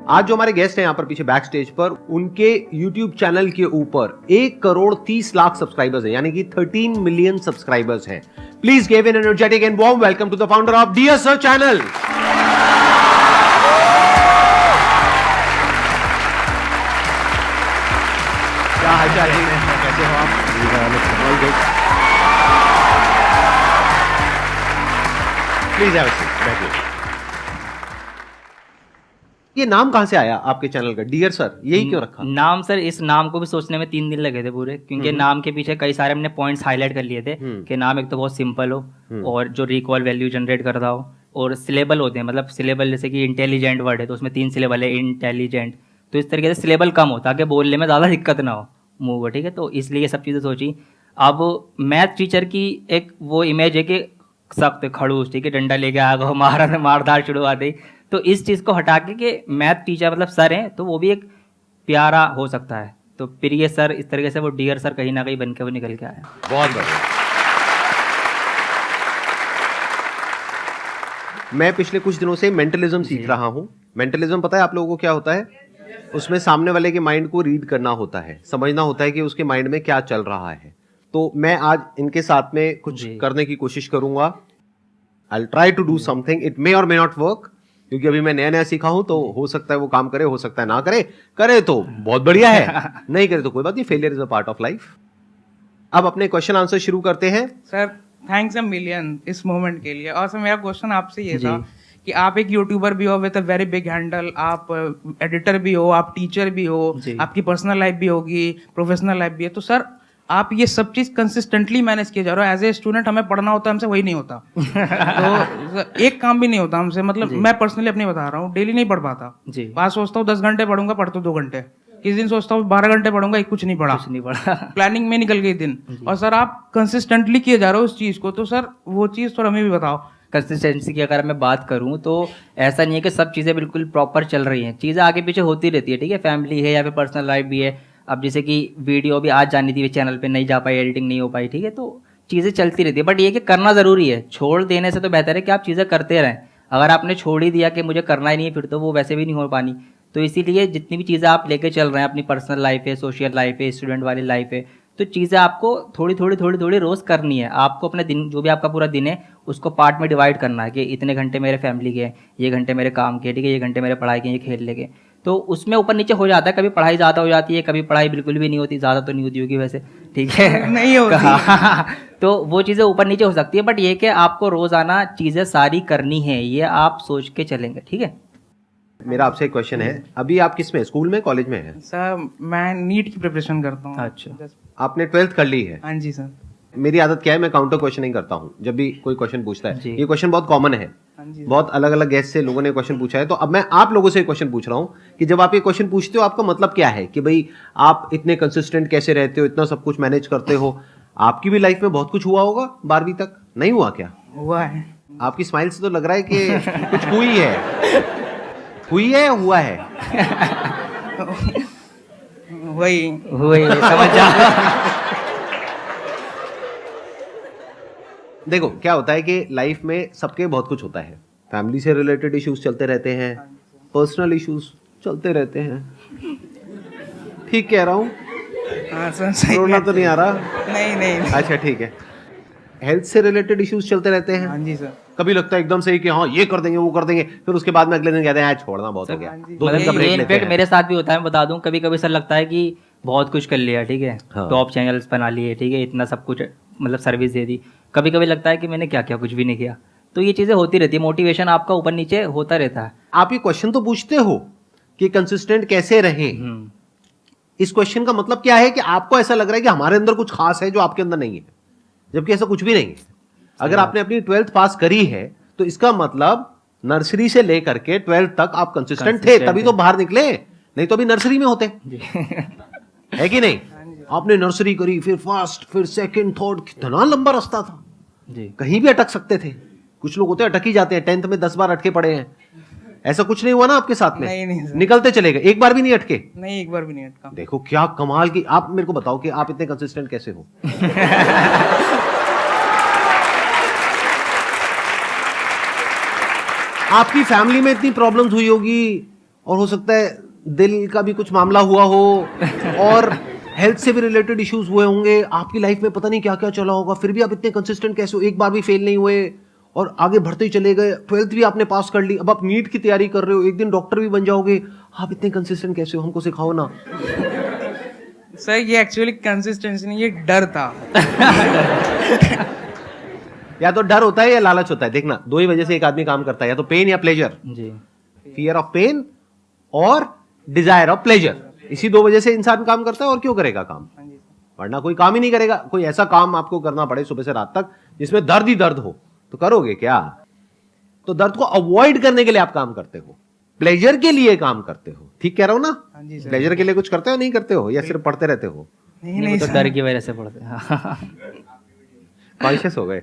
आज जो हमारे गेस्ट हैं यहाँ पर पीछे बैक स्टेज पर, उनके YouTube चैनल के ऊपर 1,30,00,000 सब्सक्राइबर्स हैं, यानी कि 13 मिलियन सब्सक्राइबर्स हैं। Please give an energetic and warm welcome to the founder of Dear Sir channel. क्या हालचाल है, कैसे हो आप? प्लीज हैव अ सीट, बैठिए। ये नाम कहां से आया आपके चैनल का, डियर सर, यही क्यों रखा नाम? सर इस नाम को भी सोचने में 3 दिन लगे थे पूरे, क्योंकि नाम के पीछे कई सारे हमने पॉइंट्स हाईलाइट कर लिए थे कि नाम एक तो बहुत सिंपल हो और जो रिकॉल वैल्यू जनरेट करता हो, और सिलेबल होते हैं, मतलब सिलेबल जैसे कि इंटेलिजेंट वर्ड है तो उसमें 3 सिलेबल है, इंटेलिजेंट, तो इस तरीके से सिलेबल कम हो ताकि बोलने में ज़्यादा दिक्कत ना हो मुँह को, ठीक है। तो इसलिए ये सब चीज़ें सोची। अब मैथ टीचर की एक वो इमेज है कि सख्त खड़ूस, ठीक है, डंडा लेके आ गो, मारधार शुरू आ गई, तो इस चीज़ को हटा के मैथ टीचर मतलब सर हैं तो वो भी एक प्यारा हो सकता है, तो प्रिय सर, इस तरीके से वो डियर सर कहीं ना कहीं बन के वो निकल के आया। बहुत बढ़िया। मैं पिछले कुछ दिनों से मेंटलिज्म सीख रहा हूं। मेंटलिज्म पता है आप लोगों को क्या होता है? उसमें सामने वाले के माइंड को रीड करना होता है, समझना होता है कि उसके माइंड में क्या चल रहा है। तो मैं आज इनके साथ में कुछ करने की कोशिश करूंगा। I will try to do something, it may और मे नॉट वर्क, क्योंकि अभी मैं नया नया सीखा हूं, तो हो सकता है वो काम करे, हो सकता है ना करे। करे तो बहुत बढ़िया है, नहीं करे तो कोई बात नहीं, failure is a part of life. अब अपने क्वेश्चन आंसर शुरू करते हैं। सर थैंक्स अ मिलियन इस मोमेंट के लिए। और सर मेरा क्वेश्चन आपसे ये था कि आप एक यूट्यूबर भी हो with a very big handle, आप एडिटर भी हो, आप टीचर भी हो, आपकी पर्सनल लाइफ भी होगी, प्रोफेशनल लाइफ भी है, तो सर आप ये सब चीज कंसिस्टेंटली मैनेज किए जा रहे हो। एज ए स्टूडेंट हमें पढ़ना होता है, हमसे वही नहीं होता। तो एक काम भी नहीं होता हमसे, मतलब मैं पर्सनली अपनी बता रहा हूँ, डेली नहीं पढ़ पाता। बात सोचता हूँ 10 घंटे पढ़ूंगा, पढ़ता 2 घंटे। किस दिन सोचता हूँ 12 घंटे पढ़ूंगा, कुछ नहीं पढ़ा। प्लानिंग में निकल गई दिन। और सर आप कंसिस्टेंटली किए जा रहे हो उस चीज को, तो सर वो चीज थोड़ा हमें भी बताओ। कंसिस्टेंसी की अगर मैं बात करूं तो ऐसा नहीं है कि सब चीज़ें बिल्कुल प्रॉपर चल रही हैं, चीज़ें आगे पीछे होती रहती है, ठीक है। फैमिली है या फिर पर्सनल लाइफ भी है। अब जैसे कि वीडियो भी आज जानी थी चैनल पे, नहीं जा पाई, एडिटिंग नहीं हो पाई, ठीक है, तो चीज़ें चलती रहती है। बट ये कि करना ज़रूरी है, छोड़ देने से तो बेहतर है कि आप चीज़ें करते रहें। अगर आपने छोड़ ही दिया कि मुझे करना ही नहीं है, फिर तो वो वैसे भी नहीं हो पानी। तो इसीलिए जितनी भी चीज़ें आप लेके चल रहे हैं, अपनी पर्सनल लाइफ है, सोशल लाइफ है, स्टूडेंट वाली लाइफ है, तो चीज़ें आपको थोड़ी थोड़ी रोज़ करनी है। आपको अपने दिन, जो भी आपका पूरा दिन है, उसको पार्ट में डिवाइड करना है कि इतने घंटे मेरे फैमिली के, ये घंटे मेरे काम के, ठीक है, ये घंटे मेरे पढ़ाई के, ये खेलने के। तो उसमें ऊपर नीचे हो जाता है, कभी पढ़ाई ज़्यादा हो जाती है, कभी पढ़ाई बिल्कुल भी नहीं होती। ज़्यादा तो नहीं होती होगी वैसे, ठीक है, नहीं होती। तो वो चीज़ें ऊपर नीचे हो सकती है, बट ये कि आपको रोज़ाना चीज़ें सारी करनी है, ये आप सोच के चलेंगे, ठीक है। मेरा आपसे एक क्वेश्चन है, अभी आप किस में, स्कूल में, कॉलेज में है? सर मैं नीट की प्रिपरेशन करता हूँ। अच्छा, आपने 12th कर ली है? हाँ जी सर। मेरी आदत क्या है, मैं काउंटर क्वेश्चनिंग करता हूँ जब भी कोई क्वेश्चन पूछता है। ये क्वेश्चन बहुत कॉमन है, बहुत अलग अलग गेस्ट से लोगों ने क्वेश्चन पूछा है। तो अब मैं आप लोगों से क्वेश्चन पूछ रहा हूँ कि जब आप ये क्वेश्चन पूछते हो, आपका मतलब क्या है कि भाई आप इतने कंसिस्टेंट कैसे रहते हो, इतना सब कुछ मैनेज करते हो? आपकी भी लाइफ में बहुत कुछ हुआ होगा 12वीं तक, नहीं हुआ क्या? हुआ है। आपकी स्माइल से तो लग रहा है कि कुछ हुई है। हुई है, हुआ है? वही समझ जा। देखो क्या होता है कि लाइफ में सबके बहुत कुछ होता है। फैमिली से रिलेटेड इश्यूज चलते रहते हैं, पर्सनल इश्यूज चलते रहते हैं। ठीक कह रहा हूँ? हाँ सर, सही। रोना तो नहीं आ रहा? नहीं। अच्छा ठीक है। हेल्थ से रिलेटेड इश्यूज चलते रहते हैं। हाँ जी सर। कभी लगता है एकदम सही कि हाँ ये कर देंगे, वो कर देंगे, फिर उसके बाद में अगले दिन कहते हैं छोड़ना बहुत हो गया, 2 दिन का ब्रेक लेते हैं। मेरे साथ भी होता है, मैं बता दूं, कभी कभी सर लगता है कि बहुत कुछ कर लिया, ठीक है, टॉप चैनल्स बना लिए, ठीक है, इतना सब कुछ मतलब सर्विस दे दी। कभी कभी लगता है कि मैंने क्या किया, कुछ भी नहीं किया। तो ये चीज़ें होती रहती है, मोटिवेशन आपका ऊपर नीचे होता रहता है। आप ये क्वेश्चन तो पूछते हो कि कंसिस्टेंट कैसे रहें। इस क्वेश्चन का मतलब क्या है कि आपको ऐसा लग रहा है कि हमारे अंदर कुछ खास है जो आपके अंदर नहीं है, जबकि ऐसा कुछ भी नहीं है। अगर आपने अपनी 12th पास करी है तो इसका मतलब नर्सरी से लेकर के 12th तक आप कंसिस्टेंट थे, तभी तो बाहर निकले, नहीं तो अभी नर्सरी में होते। है कि नहीं? आपने नर्सरी करी, फिर फर्स्ट, फिर सेकंड, थर्ड, कितना लंबा रास्ता था जी। कहीं भी अटक सकते थे। कुछ लोग होते हैं अटक ही जाते हैं, 10th में 10 बार अटके पड़े हैं। ऐसा कुछ नहीं हुआ ना आपके साथ में? नहीं निकलते चले गए, एक बार भी नहीं अटके? नहीं, एक बार भी नहीं अटका। देखो क्या कमाल की। आप मेरे को बताओ कि आप इतने कंसिस्टेंट कैसे हो? आपकी फैमिली में इतनी प्रॉब्लम्स हुई होगी और हो सकता है दिल का भी कुछ मामला हुआ हो और हेल्थ से भी रिलेटेड इश्यूज हुए होंगे, आपकी लाइफ में पता नहीं क्या क्या चला होगा, फिर भी आप इतने कंसिस्टेंट कैसे हो, एक बार भी फेल नहीं हुए और आगे बढ़ते ही चले गए, 12th भी आपने पास कर ली, अब आप नीट की तैयारी कर रहे हो, एक दिन डॉक्टर भी बन जाओगे, आप इतने कंसिस्टेंट कैसे हो, हमको सिखाओ ना। सर ये एक्चुअली कंसिस्टेंसी नहीं, ये डर था। या तो डर होता है या लालच होता है, देखना दो ही वजह से एक आदमी काम करता है, या तो पेन या प्लेजर, जी, फियर ऑफ पेन और डिजायर ऑफ प्लेजर, इसी दो वजह से इंसान काम करता है और क्यों करेगा काम, वरना कोई काम ही नहीं करेगा। कोई ऐसा काम आपको करना पड़े सुबह से रात तक जिसमें दर्द ही दर्द हो तो करोगे क्या? तो दर्द को अवॉइड करने के लिए आप काम करते हो, प्लेजर के लिए काम करते हो, ठीक कह रहा हूं ना? प्लेजर के लिए कुछ करते हो नहीं करते हो, या सिर्फ पढ़ते रहते हो? नहीं तो डर की वजह से पढ़ते हैं। कॉन्शियस हो गए?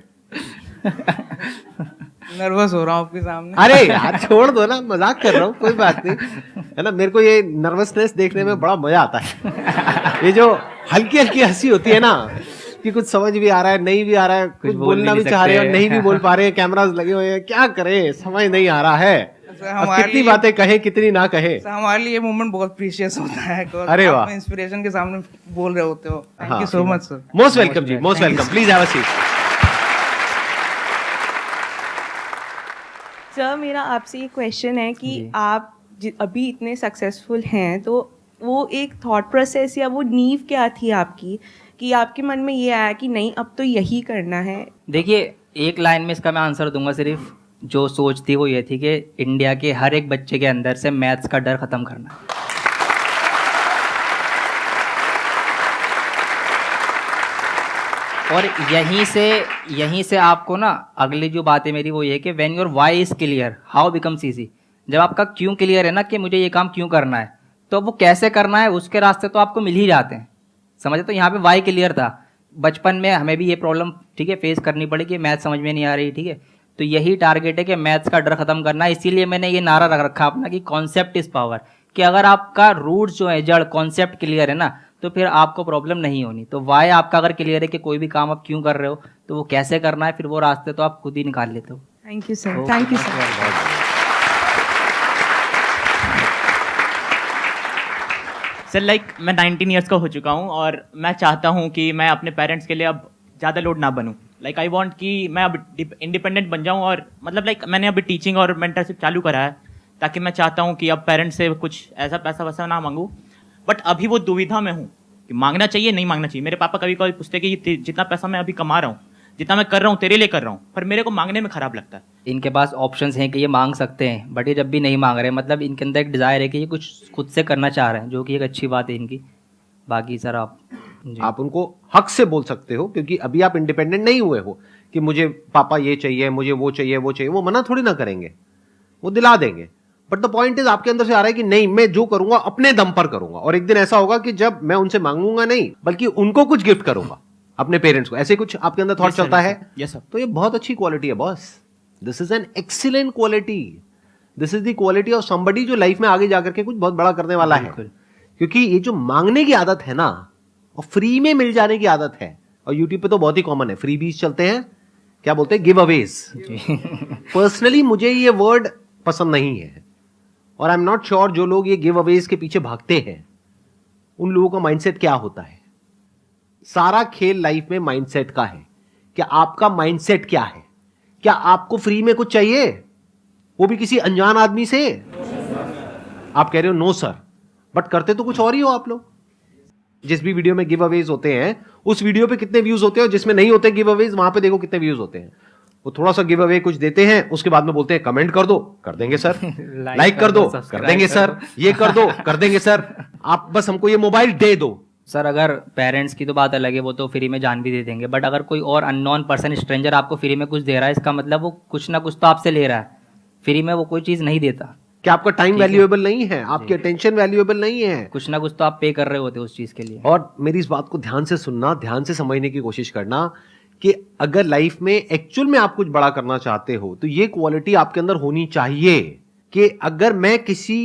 नर्वस हो रहा हूँ आपके सामने। अरे यार छोड़ दो ना, मजाक कर रहा हूँ, कोई बात नहीं है ना। मेरे को ये नर्वसनेस देखने में बड़ा मजा आता है। ये जो हल्की हल्की हंसी होती है ना, कि कुछ समझ भी आ रहा है नहीं भी आ रहा है, कुछ बोलना भी चाह रहे हैं और नहीं भी बोल पा रहे हैं, कैमरास लगे हुए हैं, क्या करें समझ नहीं आ रहा है, अब कितनी बातें कहे कितनी ना कहे। हमारे लिए ये मोमेंट बहुत प्रीशियस होता है। अरे वाह, इंस्पिरेशन के सामने बोल रहे होते हो। Thank you so much sir. Most welcome जी, most welcome, please have a seat. Sir मेरा आपसे ये क्वेश्चन है कि आप अभी इतने सक्सेसफुल हैं, तो वो एक थॉट प्रोसेस या वो नींव क्या थी आपकी कि आपके मन में ये आया कि नहीं अब तो यही करना है? देखिए, एक लाइन में इसका मैं आंसर दूंगा, सिर्फ जो सोच थी वो ये थी कि इंडिया के हर एक बच्चे के अंदर से मैथ्स का डर खत्म करना। और यहीं से आपको ना अगली जो बात है मेरी वो ये है कि when your why is clear how becomes easy. जब आपका क्यों क्लियर है ना कि मुझे ये काम क्यों करना है, तो वो कैसे करना है उसके रास्ते तो आपको मिल ही जाते हैं, समझे? तो यहाँ पे वाई क्लियर था। बचपन में हमें भी ये प्रॉब्लम ठीक है फेस करनी पड़ी कि मैथ समझ में नहीं आ रही, ठीक है, तो यही टारगेट है कि मैथ्स का डर खत्म करना है। इसीलिए मैंने ये नारा रख रखा अपना कि कॉन्सेप्ट इज पावर, कि अगर आपका रूट जो है जड़ कॉन्सेप्ट क्लियर है ना, तो फिर आपको प्रॉब्लम नहीं होनी। तो वाई आपका अगर क्लियर है कि कोई भी काम आप क्यों कर रहे हो, तो वो कैसे करना है, फिर वो रास्ते तो आप खुद ही निकाल लेते हो। Thank you sir, thank you sir. Sir मैं 19 ईयर्स का हो चुका हूँ और मैं चाहता हूँ कि मैं अपने पेरेंट्स के लिए अब ज़्यादा लोड ना बनूँ। आई वांट कि मैं अब इंडिपेंडेंट बन जाऊँ, और मैंने अभी टीचिंग और मेंटरशिप चालू करा है, ताकि मैं चाहता हूँ कि अब पेरेंट्स से कुछ ऐसा पैसा वैसा ना मांगूँ। बट अभी वो दुविधा में हूँ कि मांगना चाहिए नहीं मांगना चाहिए। मेरे पापा कभी कभी पूछते कि जितना पैसा मैं अभी कमा रहा हूँ, जितना मैं कर रहा हूँ तेरे लिए कर रहा हूँ, पर मेरे को मांगने में खराब लगता है। इनके पास ऑप्शंस हैं कि ये मांग सकते हैं, बट ये जब भी नहीं मांग रहे, मतलब इनके अंदर एक डिज़ायर है कि ये कुछ खुद से करना चाह रहे हैं, जो कि एक अच्छी बात है इनकी। बाकी सर आप उनको हक से बोल सकते हो, क्योंकि अभी आप इंडिपेंडेंट नहीं हुए हो कि मुझे पापा ये चाहिए, मुझे वो चाहिए, वो चाहिए। वो मना थोड़ी ना करेंगे, वो दिला देंगे। बट द पॉइंट इज आपके अंदर से आ रहा है कि नहीं, मैं जो करूंगा अपने दम पर करूंगा, और एक दिन ऐसा होगा कि जब मैं उनसे मांगूंगा नहीं बल्कि उनको कुछ गिफ्ट करूंगा, अपने पेरेंट्स को। ऐसे कुछ आपके अंदर थॉट चलता है? Yes sir. तो ये बहुत अच्छी क्वालिटी है boss. This is an excellent quality. This is the quality of somebody जो लाइफ में आगे जाकर के कुछ बहुत बड़ा करने वाला है। क्योंकि ये जो मांगने की आदत है ना, और फ्री में मिल जाने की आदत है, और यूट्यूब पे तो बहुत ही कॉमन है, फ्री बीज चलते हैं, क्या बोलते हैं, गिव अवेज। पर्सनली मुझे ये वर्ड पसंद नहीं है, और आई एम नॉट श्योर जो लोग ये गिव अवेज के पीछे भागते हैं उन लोगों का माइंडसेट क्या होता है। सारा खेल लाइफ में माइंडसेट का है। क्या आपका माइंडसेट क्या है? क्या आपको फ्री में कुछ चाहिए, वो भी किसी अनजान आदमी से? आप कह रहे हो नो सर, बट करते तो कुछ और ही हो आप लोग। जिस भी वीडियो में गिव अवेज होते हैं उस वीडियो पे कितने व्यूज होते हैं, और जिसमें नहीं होते गिव अवेज वहां पे देखो कितने व्यूज होते हैं। वो थोड़ा सा गिव अवे कुछ देते हैं, उसके बाद में बोलते हैं कमेंट कर दो, कर देंगे सर। लाइक कर दो, कर देंगे सर। ये कर दो, कर देंगे सर। आप बस हमको ये मोबाइल दे दो। सर अगर पेरेंट्स की तो बात अलग है, वो तो फ्री में जान भी दे देंगे, बट अगर कोई और अननोन पर्सन, स्ट्रेंजर आपको फ्री में कुछ दे रहा है, इसका मतलब वो कुछ ना कुछ तो आपसे ले रहा है। फ्री में वो कोई चीज़ नहीं देता। क्या आपका टाइम वैल्यूएबल नहीं है? आपकी अटेंशन वैल्यूएबल नहीं है? कुछ ना कुछ तो आप पे कर रहे होते उस चीज़ के लिए। और मेरी इस बात को ध्यान से सुनना, ध्यान से समझने की कोशिश करना कि अगर लाइफ में एक्चुअल में आप कुछ बड़ा करना चाहते हो तो ये क्वालिटी आपके अंदर होनी चाहिए कि अगर मैं किसी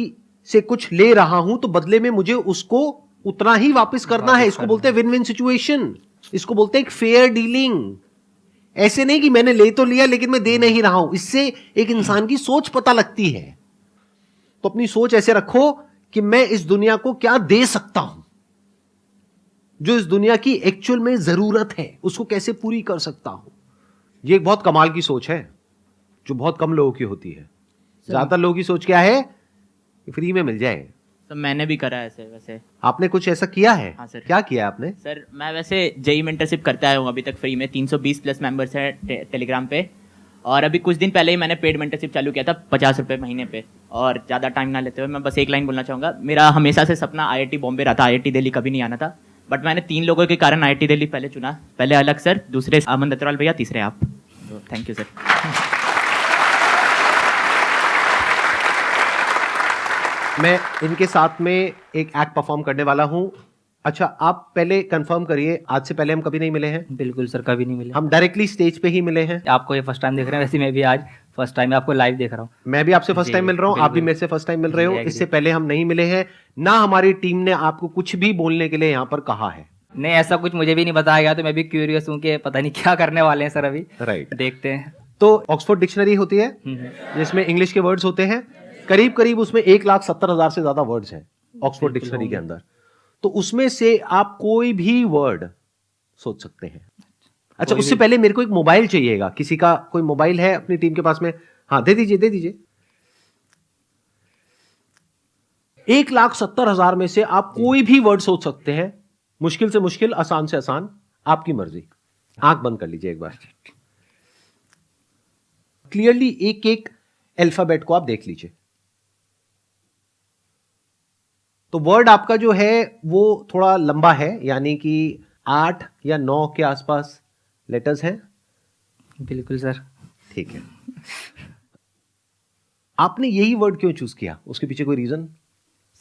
से कुछ ले रहा हूं तो बदले में मुझे उसको उतना ही वापस करना है। इसको बोलते हैं विन विन सिचुएशन, इसको बोलते हैं एक फेयर डीलिंग। ऐसे नहीं कि मैंने ले तो लिया लेकिन मैं दे नहीं रहा हूं। इससे एक इंसान की सोच पता लगती है। तो अपनी सोच ऐसे रखो कि मैं इस दुनिया को क्या दे सकता हूं, जो इस दुनिया की एक्चुअल में जरूरत है उसको कैसे पूरी कर सकता हूं। ये एक बहुत कमाल की सोच है जो बहुत कम लोगों की होती है। ज्यादातर लोगों की सोच क्या है कि फ्री में मिल जाए। सर मैंने भी करा है ऐसे वैसे। आपने कुछ ऐसा किया है? हाँ सर। क्या किया आपने? सर मैं वैसे जेई मेंटरशिप करता आया हूँ अभी तक फ्री में। 320 प्लस मेंबर्स हैं टेलीग्राम पे, और अभी कुछ दिन पहले ही मैंने पेड मेंटरशिप चालू किया था 50 रुपये महीने पे। और ज़्यादा टाइम ना लेते हुए मैं बस एक लाइन बोलना चाहूँगा। मेरा हमेशा से सपना IIT बॉम्बे रहा था, IIT दिल्ली कभी नहीं आना था, बट मैंने 3 लोगों के कारण IIT दिल्ली पहले चुना। पहले अलग सर, दूसरे अमन दत्तवाल भैया, तीसरे आप। तो थैंक यू सर। मैं इनके साथ में एक एक्ट परफॉर्म करने वाला हूं। अच्छा, आप पहले कंफर्म करिए, आज से पहले हम कभी नहीं मिले हैं? बिल्कुल सर, कभी नहीं मिले। हम डायरेक्टली स्टेज पे ही मिले हैं। आपको ये फर्स्ट टाइम देख रहे हैं, वैसे मैं भी आज फर्स्ट टाइम आपको लाइव देख रहा हूँ। मैं भी आपसे फर्स्ट टाइम मिल रहा हूँ, आप भी मेरे से फर्स्ट टाइम मिल रहे हो। इससे पहले हम नहीं मिले हैं, ना हमारी टीम ने आपको कुछ भी बोलने के लिए यहाँ पर कहा है। नहीं, ऐसा कुछ मुझे भी नहीं बताया गया, तो मैं भी क्यूरियस हूँ कि पता नहीं क्या करने वाले हैं सर अभी। राइट, देखते हैं। तो ऑक्सफोर्ड डिक्शनरी होती है जिसमें इंग्लिश के वर्ड्स होते हैं, करीब करीब उसमें 1,70,000 से ज्यादा वर्ड्स हैं ऑक्सफोर्ड डिक्शनरी के अंदर। तो उसमें से आप कोई भी वर्ड सोच सकते हैं। अच्छा, उससे पहले मेरे को एक मोबाइल चाहिएगा। किसी का कोई मोबाइल है अपनी टीम के पास में? हाँ, दे दीजिए, दे दीजिए। 1,70,000 में से आप कोई भी वर्ड सोच सकते हैं, मुश्किल से मुश्किल, आसान से आसान, आपकी मर्जी। आंख बंद कर लीजिए एक बार। क्लियरली एक एक अल्फाबेट को आप देख लीजिए। तो वर्ड आपका जो है वो थोड़ा लंबा है, यानी कि 8 या 9 के आसपास लेटर्स हैं। बिल्कुल सर। ठीक है। आपने यही वर्ड क्यों चूज किया? उसके पीछे कोई रीजन?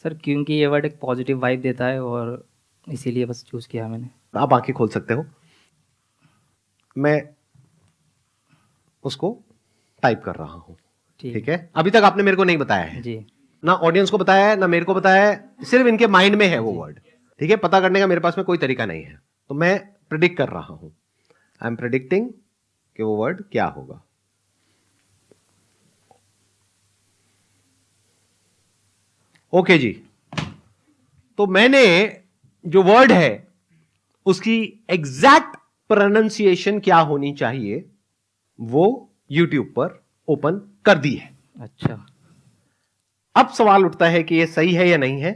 सर क्योंकि ये वर्ड एक पॉजिटिव वाइब देता है और इसीलिए बस चूज किया मैंने। आप आंखें खोल सकते हो, मैं उसको टाइप कर रहा हूं। ठीक है। अभी तक आपने मेरे को नहीं बताया है जी, ना ऑडियंस को बताया है ना मेरे को बताया है, सिर्फ इनके माइंड में है वो वर्ड। ठीक है, पता करने का मेरे पास में कोई तरीका नहीं है, तो मैं प्रिडिक्ट कर रहा हूं। आई एम प्रिडिक्टिंग कि वो वर्ड क्या होगा। ओके जी, तो मैंने जो वर्ड है उसकी एग्जैक्ट प्रोनाउंसिएशन क्या होनी चाहिए वो YouTube पर ओपन कर दी है। अच्छा, अब सवाल उठता है कि ये सही है या नहीं है।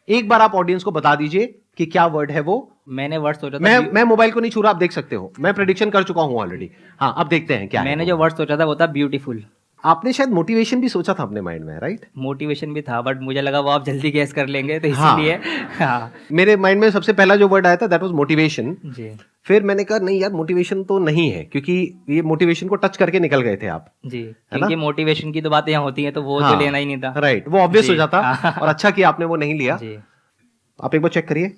एक बार आप ऑडियंस को बता दीजिए कि क्या वर्ड है वो। मैंने वर्ड सोचा था, मैं मोबाइल को नहीं छू रहा, आप देख सकते हो, मैं प्रेडिक्शन कर चुका हूं ऑलरेडी। हाँ, अब देखते हैं क्या मैंने है जो वर्ड सोचा था वो था ब्यूटीफुल। आपने शायद मोटिवेशन भी सोचा था अपने माइंड में, राइट? मोटिवेशन भी था, बट मुझे लगा वो आप जल्दी गैस कर लेंगे, तो हाँ। इसीलिए हाँ मेरे माइंड में सबसे पहला जो वर्ड आया था दैट वाज मोटिवेशन। जी फिर मैंने कहा नहीं यार, मोटिवेशन तो नहीं है, क्योंकि ये मोटिवेशन को टच करके निकल गए थे आप। जी, क्योंकि मोटिवेशन की तो बातें यहाँ होती हैं, तो वो हाँ, तो लेना ही नहीं था। राइट, वो ऑब्वियस जी, हो जाता। हाँ। और अच्छा किया आपने वो नहीं लिया। जी, आप एक बार चेक करिए।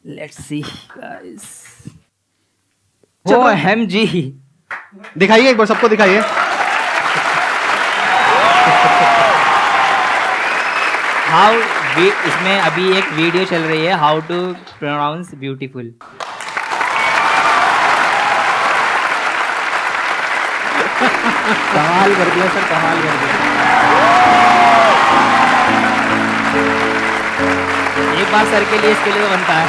Let's see guys. OMG, दिखाइए एक बार, सबको दिखाइए। हाउ इसमें अभी एक वीडियो चल रही है, हाउ टू प्रोनाउंस ब्यूटीफुल। कमाल कर दिया सर, कमाल कर दिया। एक बार सर के लिए, इसके लिए तो बनता है।